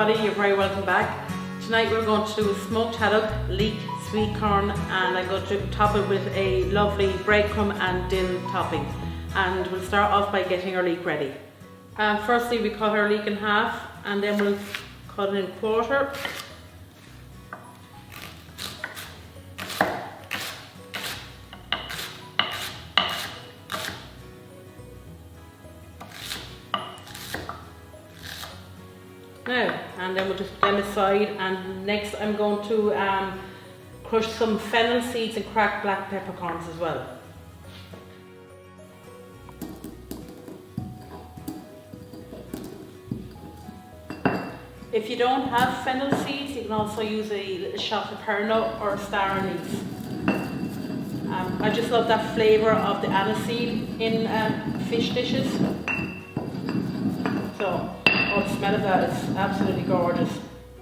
everybody, you're very welcome back. Tonight we're going to do a smoked haddock, leek sweetcorn, and I'm going to top it with a lovely breadcrumb and dill topping. And we'll start off by getting our leek ready. Firstly we cut our leek in half and then we'll cut it in quarter. Now, and then we'll just put them aside, and next I'm going to crush some fennel seeds and cracked black peppercorns as well. If you don't have fennel seeds, you can also use a little shot of pear nut or star anise. I just love that flavour of the aniseed in fish dishes. So, oh, the smell of that is absolutely gorgeous.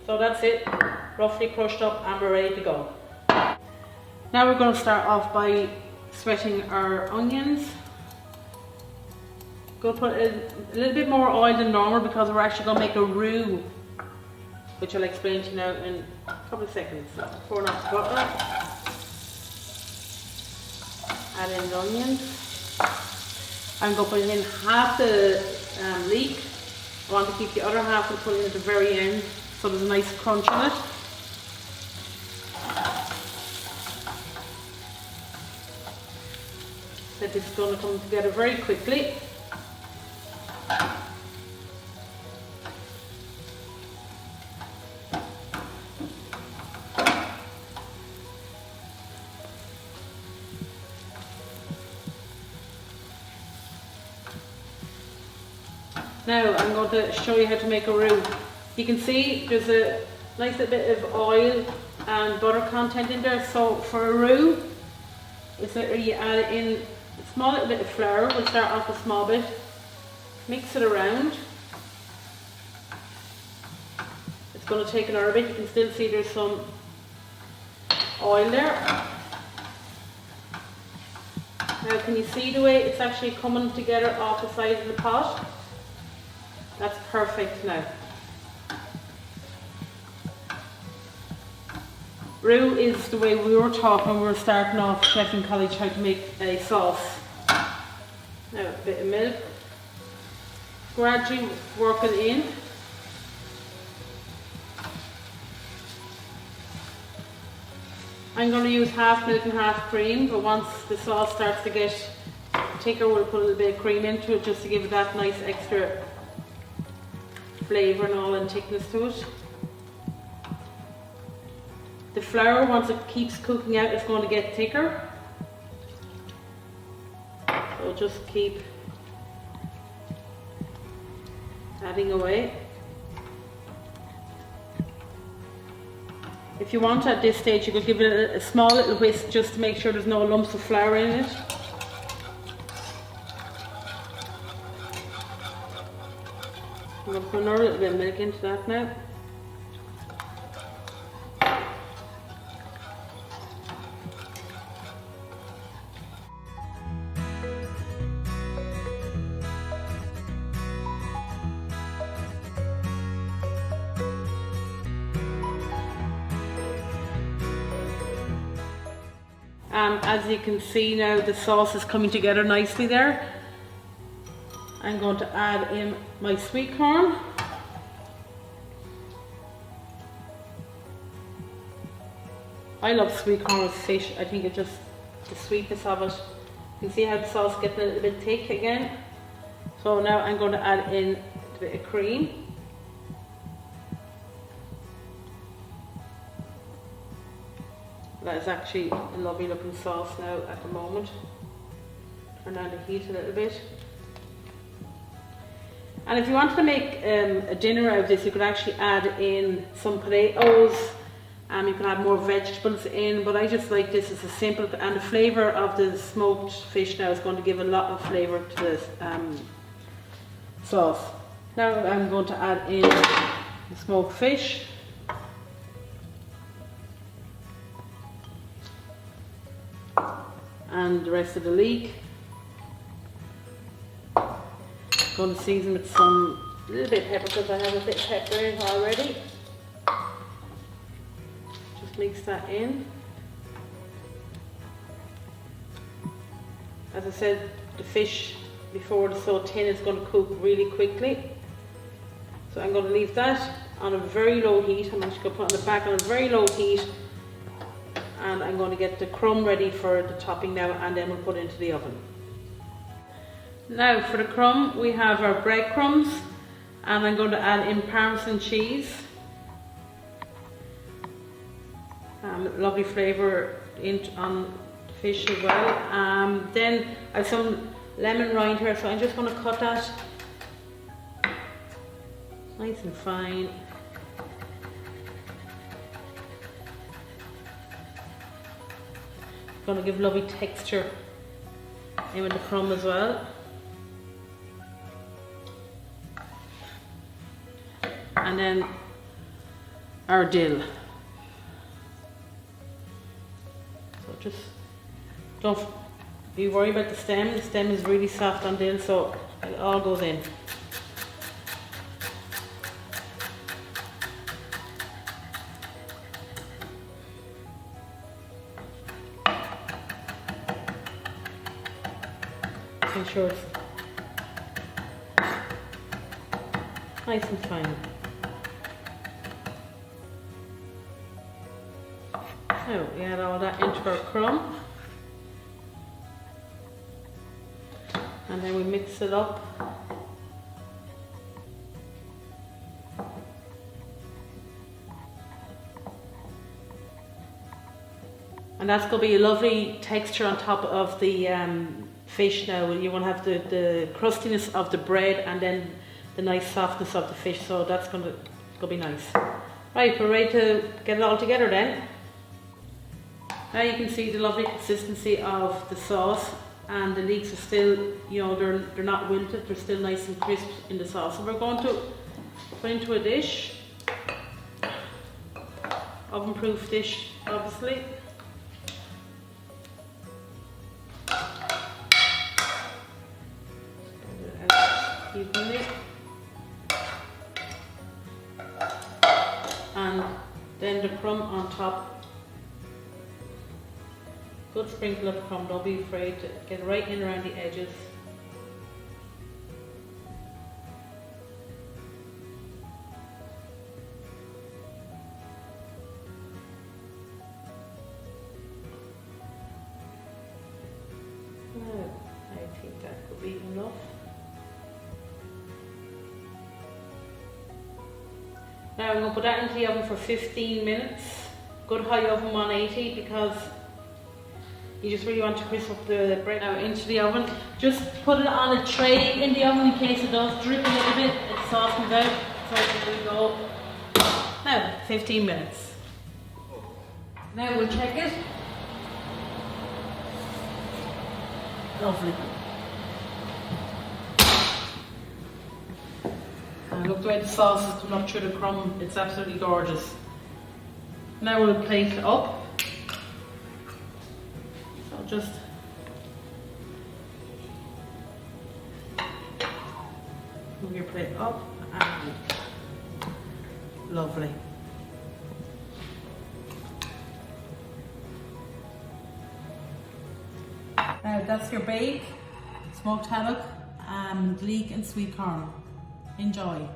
So that's it, roughly crushed up and we're ready to go. Now we're going to start off by sweating our onions. Go put a little bit more oil than normal because we're actually going to make a roux, which I'll explain to you now in a couple of seconds. Pour off the butter, add in the onions. I'm going to put in half the leek. I want to keep the other half and put it at the very end so there's a nice crunch in it. So this is going to come together very quickly. Now I'm going to show you how to make a roux. You can see there's a nice little bit of oil and butter content in there. So for a roux, it's that you add in a small little bit of flour. We'll start off a small bit. Mix it around. It's going to take another bit. You can still see there's some oil there. Now can you see the way it's actually coming together off the side of the pot? That's perfect now. Roux is the way we were taught when we were starting off chef in college how to make a sauce. Now a bit of milk. Gradually work it in. I'm going to use half milk and half cream, but once the sauce starts to get thicker we'll put a little bit of cream into it just to give it that nice extra flavour and all and thickness to it. The flour, once it keeps cooking out, it's going to get thicker. So just keep adding away. If you want at this stage you could give it a small little whisk just to make sure there's no lumps of flour in it. I'm going to put another little bit of milk into that now. As you can see now the sauce is coming together nicely there. I'm going to add in my sweet corn. I love sweet corn with fish. I think it just, the sweetness of it. You can see how the sauce is getting a little bit thick again. So now I'm going to add in a bit of cream. That is actually a lovely looking sauce now at the moment. Turn down the heat a little bit. And if you wanted to make a dinner out of this, you could actually add in some potatoes. You can add more vegetables in, but I just like this as a simple, and the flavour of the smoked fish now is going to give a lot of flavour to this sauce. Now I'm going to add in the smoked fish. And the rest of the leek. Going to season with some A little bit of pepper because I have a bit of pepper in it already. Just mix that in. As I said, the fish before the sauteing is going to cook really quickly. So I'm going to leave that on a very low heat. I'm actually going to put it on the back on a very low heat. And I'm going to get the crumb ready for the topping now, and then we'll put it into the oven. Now for the crumb, we have our breadcrumbs, and I'm going to add in Parmesan cheese. Lovely flavour on the fish as well. Then I have some lemon rind here, so I'm just going to cut that nice and fine. Going to give lovely texture in with the crumb as well. And then our dill. So just don't be worried about the stem. The stem is really soft on dill, so it all goes in. Make sure it's nice and fine. So we add all that into our crumb, and then we mix it up. And that's going to be a lovely texture on top of the fish now. You want to have the crustiness of the bread and then the nice softness of the fish, so that's going to be nice. Right, we're ready to get it all together then. Now you can see the lovely consistency of the sauce, and the leeks are still, you know, they're not wilted, they're still nice and crisp in the sauce. So we're going to put into a dish, oven-proof dish obviously. Evenly, and then the crumb on top. Good sprinkle of crumb, don't be afraid to get right in around the edges. I think that could be enough. Now I'm going to put that into the oven for 15 minutes. Good high oven 180, because you just really want to crisp up the bread. Now into the oven. Just put it on a tray in the oven in case it does drip a little bit. It softens out. So there we go. Now 15 minutes. Now we'll check it. Lovely. And look the way the sauce is coming up through the crumb, it's absolutely gorgeous. Now we'll plate it up. So just move your plate up, and lovely. Now that's your bake, smoked haddock, leek and sweet corn. Enjoy.